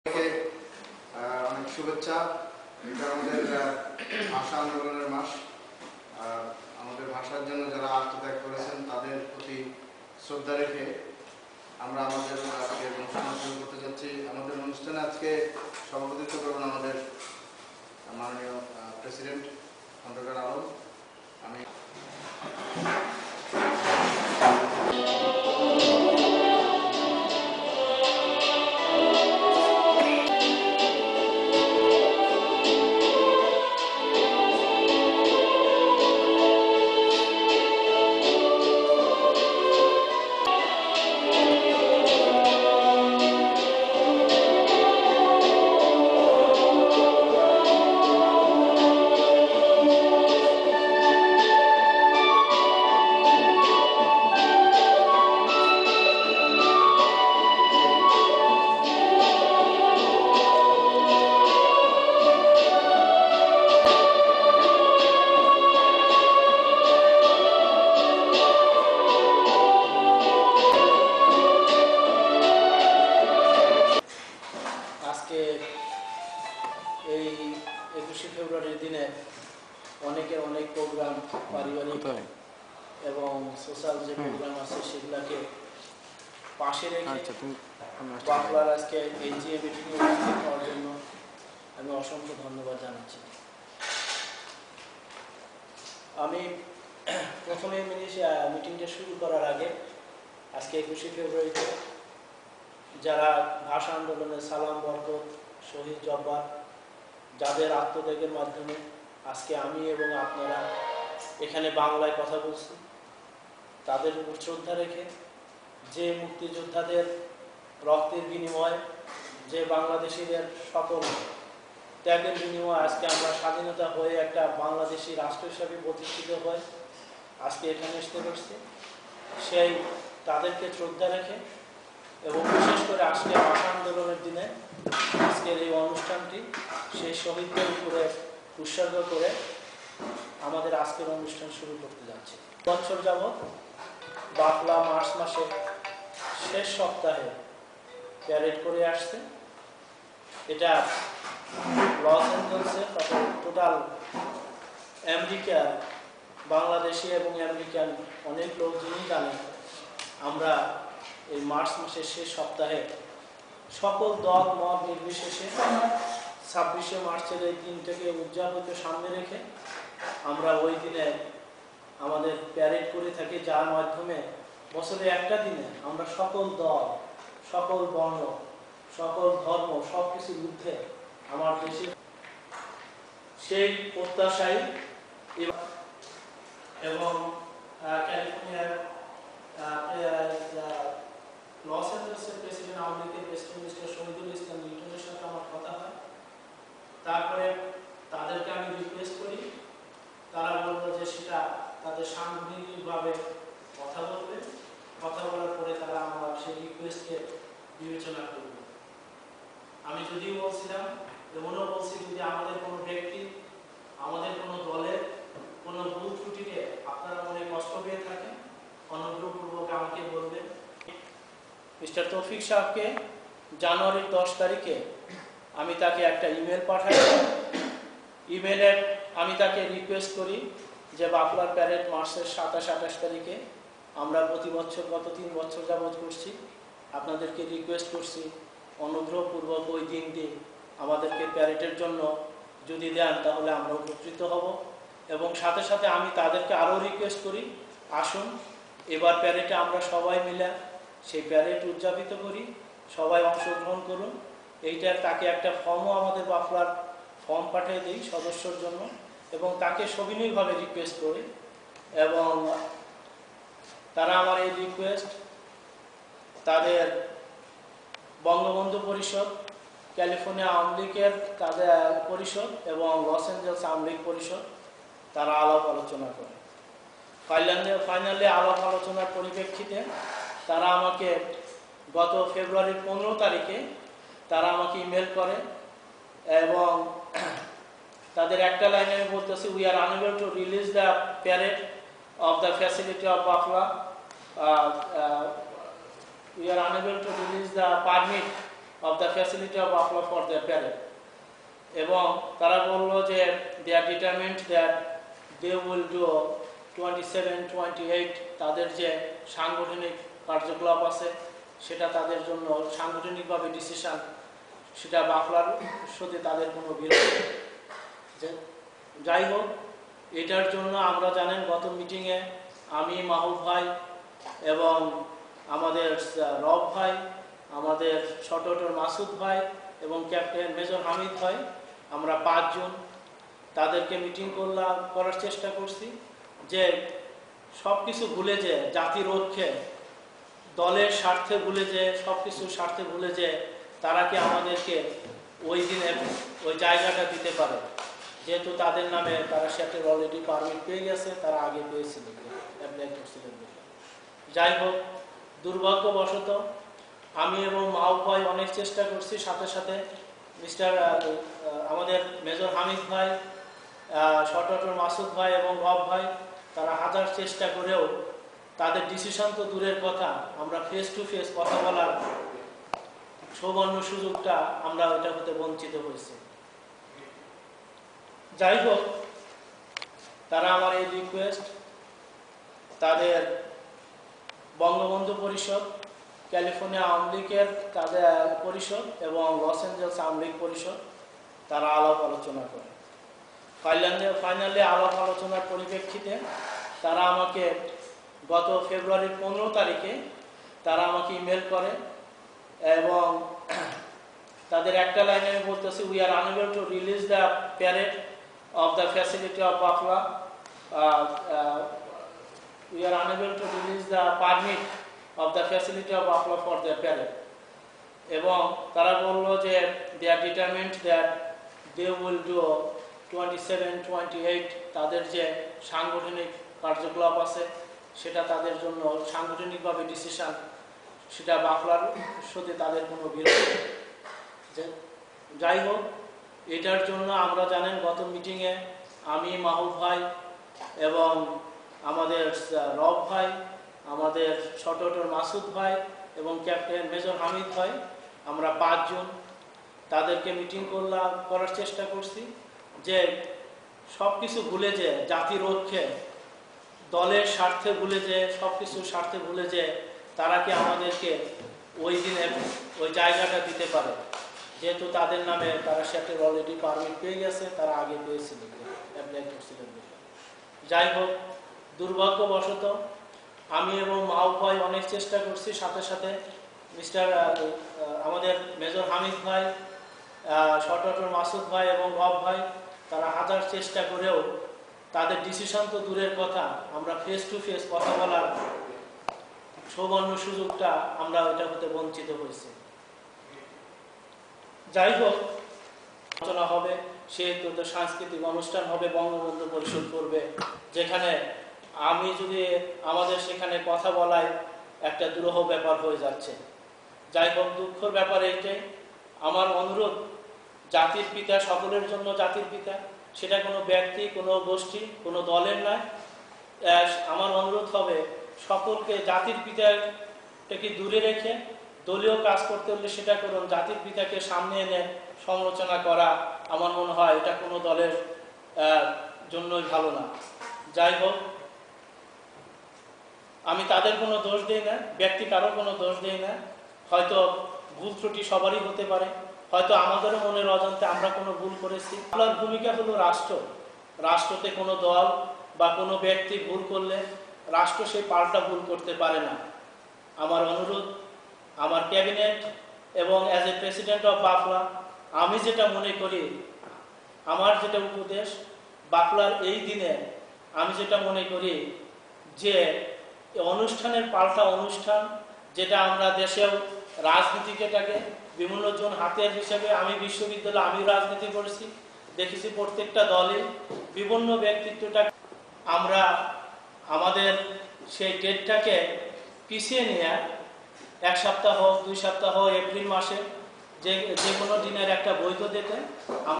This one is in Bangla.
অনেক শুভেচ্ছা। এটা আমাদের ভাষা আন্দোলনের মাস। আমাদের ভাষার জন্য যারা আত্মত্যাগ করেছেন তাদের প্রতি শ্রদ্ধা রেখে আমরা আমাদের আজকে অনুষ্ঠান শুরু করতে যাচ্ছি। আমাদের অনুষ্ঠানে আজকে সভাপতিত্ব করবেন আমাদের মাননীয় প্রেসিডেন্ট খন্দকার আলম। আমি অনেক প্রোগ্রাম পারিবারিক এবং সোশ্যাল যে প্রোগ্রাম আছে সেগুলোকে পাশে রেখে বাংলার আজকে এই যে মিটিংয়ে উপস্থিত হওয়ার জন্য আমি অসংখ্য ধন্যবাদ জানাচ্ছি। আমি প্রথমে মিটিংটা শুরু করার আগে আজকে 21শে ফেব্রুয়ারিতে যারা ভাষা আন্দোলনের সালাম বরকত শহীদ জব্বার যাদের আত্মত্যাগের মাধ্যমে আজকে আমি এবং আপনারা এখানে বাংলায় কথা বলছি, তাদের উপর শ্রদ্ধা রেখে যে মুক্তিযোদ্ধাদের রক্তের বিনিময়, যে বাংলাদেশিদের সকল ত্যাগের বিনিময় আজকে আমরা স্বাধীনতা হয়ে একটা বাংলাদেশি রাষ্ট্র হিসাবে প্রতিষ্ঠিত হয়ে আজকে এখানে আসতে পারছি, সেই তাদেরকে শ্রদ্ধা রেখে এবং বিশেষ করে আজকে ভাষা আন্দোলনের দিনে আজকের এই অনুষ্ঠানটি সেই শহীদদের উপরে উৎসর্গ করে আমাদের আজকের অনুষ্ঠান শুরু করতে যাচ্ছে। বছর যাবৎ বাংলা মার্চ মাসে শেষ সপ্তাহে প্যারেড করে আসছে। এটা লস অ্যাঞ্জেলসে টোটাল আমেরিকার বাংলাদেশি এবং আমেরিকান অনেক লোক যিনি জানেন আমরা এই মার্চ মাসের শেষ সপ্তাহে সকল দল মত নির্বিশেষে 26শে মার্চের এই দিনটাকে উদযাপিত সামনে রেখে আমরা ওই দিনে আমাদের প্যারেড করে থাকি, যার মাধ্যমে বছরে একটা দিনে আমরা সকল দল, সকল বর্ণ, সকল ধর্ম সব কিছুর ঊর্ধ্বে আমার দেশের সেই প্রত্যাশাই এবং ক্যালিফোর্নিয়ার লস অ্যাঞ্জেলসের প্রেসিডেন্ট আওয়ামী লীগের প্রেসিডেন্ট মিস্টার শহীদুল ইসলাম লিটনের সাথে আমার কথা হয়। তারপরে তাদেরকে আমি রিকোয়েস্ট করি, তারা বলল যে সেটা তাদের সাংবিধানিকভাবে কথা বলবে, কথা বলার পরে তারা আমার সেই রিকোয়েস্টকে বিবেচনা করবে। আমি যদিও বলছিলাম, এমনও বলছি যদি আমাদের কোনো ব্যক্তি, আমাদের কোনো দলের কোনো ভুল ত্রুটিতে আপনারা মনে কষ্ট পেয়ে থাকেন, অনুগ্রহপূর্বক আমাকে বলবেন। মিস্টার তৌফিক সাহেবকে জানুয়ারির 10 তারিখে আমি তাকে একটা ইমেল পাঠাই। ইমেলে আমি তাকে রিকোয়েস্ট করি যে বাফলার প্যারেড মার্চের 27-28 তারিখে আমরা প্রতি বছর গত 3 বছর যাবৎ করছি, আপনাদেরকে রিকোয়েস্ট করছি অনুগ্রহপূর্বক ওই দিনটি আমাদেরকে প্যারেডের জন্য যদি দেন তাহলে আমরা উপকৃত হব। এবং সাথে সাথে আমি তাদেরকে আরও রিকোয়েস্ট করি, আসুন এবার প্যারেডে আমরা সবাই মিলে সেই প্যারেড উদযাপিত করি, সবাই অংশগ্রহণ করুন। এইটার তাকে একটা ফর্মও আমাদের বাফলার ফর্ম পাঠিয়ে দিই সদস্যর জন্য এবং তাকে সবিনয়ভাবে রিকোয়েস্ট করি এবং তারা আমার এই রিকোয়েস্ট তাদের বঙ্গবন্ধু পরিষদ, ক্যালিফোর্নিয়া আওয়ামী লীগের তাদের পরিষদ এবং লস অ্যাঞ্জেলস আওয়ামী লীগ পরিষদ তারা আলাপ আলোচনা করে। ফাইনালি আলাপ আলোচনার পরিপ্রেক্ষিতে তারা আমাকে গত ফেব্রুয়ারির 15 তারিখে তারা আমাকে ইমেল করে এবং তাদের একটা লাইনে বলতেছে, we are unable to release the parade of the facility of Bafla. We are unable to release the permit of the facility of Bafla for their parade. এবং তারা বলল যে they are determined that they will do 27-28 তাদের যে সাংগঠনিক কার্যকলাপ আছে সেটা তাদের জন্য সাংগঠনিকভাবে ডিসিশন সেটা বাফলার সাথে তাদের কোনো বিরোধ নেই। যাই হোক, এটার জন্য আমরা জানেন গত মিটিংয়ে আমি মাহবুব ভাই এবং আমাদের রব ভাই, আমাদের ছোটটোর মাসুদ ভাই এবং ক্যাপ্টেন মেজর হামিদ ভাই, আমরা 5 জন তাদেরকে মিটিং করার চেষ্টা করছি যে সব কিছু ভুলে যে জাতির ঐক্যে দলের স্বার্থে ভুলে যে সব কিছুর স্বার্থে ভুলে যে তারা কি আমাদেরকে ওই দিনে ওই জায়গাটা দিতে পারে, যেহেতু তাদের নামে তারা সেটা অলরেডি পারমিট পেয়ে গেছে, তারা আগে পেয়েছিল অ্যাপ্লাই করছিলেন। যাই হোক, দুর্ভাগ্যবশত আমি এবং মাহবুব ভাই অনেক চেষ্টা করছি, সাথে সাথে আমাদের মেজর হামিদ ভাই, ছোটটোর মাসুদ ভাই এবং রব ভাই, তারা হাজার চেষ্টা করেও তাদের ডিসিশন তো দূরের কথা, আমরা ফেস টু ফেস কথা বলার সৌবর্ণ সুযোগটা আমরা ওইটা হতে বঞ্চিত হয়েছি। যাই হোক, তারা আমার এই রিকোয়েস্ট তাদের বঙ্গবন্ধু পরিষদ, ক্যালিফোর্নিয়া আওয়ামী লীগের তাদের পরিষদ এবং লস অ্যাঞ্জেলস আওয়ামী লীগ পরিষদ তারা আলাপ আলোচনা করে। ফাইনালি আলাপ আলোচনার পরিপ্রেক্ষিতে তারা আমাকে গত ফেব্রুয়ারির 15 তারিখে তারা আমাকে ইমেল করে এবং তাদের একটা লাইনে আমি বলতেছি, we are unable to release the parade of the facility of Bafla. We are unable to release the permit of the facility of Bafla for their parade. এবং তারা বলল যে they are determined that they will do 27-28 তাদের যে সাংগঠনিক কার্যকলাপ আছে সেটা তাদের জন্য সাংগঠনিকভাবে ডিসিশন সেটা বাফলার সাথে তাদের কোনো বিরোধ নেই। যাই হোক, এটার জন্য আমরা জানেন গত মিটিংয়ে আমি মাহবুব ভাই এবং আমাদের রব ভাই, আমাদের ছোটটোর মাসুদ ভাই এবং ক্যাপ্টেন মেজর হামিদ ভাই, আমরা 5 জন তাদেরকে মিটিং করার চেষ্টা করছি যে সব কিছু ভুলে যে জাতির ঐক্যে দলের স্বার্থে ভুলে যে সব কিছুর স্বার্থে ভুলে যে তারা কি আমাদেরকে ওই দিনে ওই জায়গাটা দিতে পারে, যেহেতু তাদের নামে তারা সেটা অলরেডি পারমিট পেয়ে গেছে, তারা আগে পেয়েছিল অ্যাপ্লাই করছিলেন। যাই হোক, দুর্ভাগ্যবশত আমি এবং মাহবুব ভাই অনেক চেষ্টা করছি, সাথে সাথে আমাদের মেজর হামিদ ভাই, ছোটটোর মাসুদ ভাই এবং রব ভাই, তারা হাজার চেষ্টা করেও তাদের ডিসিশন তো দূরের কথা, আমরা ফেস টু ফেস কথা বলার সৌবর্ণ সুযোগটা আমরা ওইটা হতে বঞ্চিত হয়েছি। যাই হোক, আলোচনা হবে, সেহেতু সাংস্কৃতিক অনুষ্ঠান হবে, বঙ্গবন্ধু পরিষদ করবে, যেখানে আমি যদি আমাদের সেখানে কথা বলায় একটা দুরূহ ব্যাপার হয়ে যাচ্ছে। যাই হোক, দুঃখের ব্যাপার এইটাই, আমার অনুরোধ জাতির পিতা সকলের জন্য জাতির পিতা, সেটা কোনো ব্যক্তি, কোনো গোষ্ঠী, কোনো দলের নয়। আমার অনুরোধ হবে সকলকে জাতির পিতাকে দূরে রেখে দলীয় কাজ করতে হলে সেটা করুন, জাতির পিতাকে সামনে এনে সমালোচনা করা আমার মনে হয় এটা কোনো দলের জন্যই ভালো না। যাই হোক, আমি তাদের কোনো দোষ দেই না, ব্যক্তি কারো কোনো দোষ দেই না, হয়তো ভুল ত্রুটি সবারই হতে পারে, হয়তো আমাদেরও মনের অজান্তে আমরা কোনো ভুল করেছি। আপনার ভূমিকা হলো রাষ্ট্রতে কোনো দল বা কোনো ব্যক্তি ভুল করলে রাষ্ট্র সেই পাল্টা ভুল করতে পারে না। আমার অনুরোধ আমার ক্যাবিনেট এবং as a president of Bafla আমি যেটা মনে করি, আমার যেটা উপদেশ বাফলার এই দিনে আমি যেটা মনে করি যে অনুষ্ঠানের পাল্টা অনুষ্ঠান, যেটা আমরা দেশেও রাজনীতিটাকে বিভিন্ন জন হাতিয়ার হিসেবে, আমি বিশ্ববিদ্যালয়ে আমি রাজনীতি করেছি, দেখেছি প্রত্যেকটা দলে বিভিন্ন ব্যক্তিত্বটা আমরা আমাদের সেই ডেটটাকে পিছিয়ে নিয়ে 1 সপ্তাহ হোক 2 সপ্তাহ হোক এপ্রিল মাসে যে কোনো দিনের একটা বৈধ ডেটে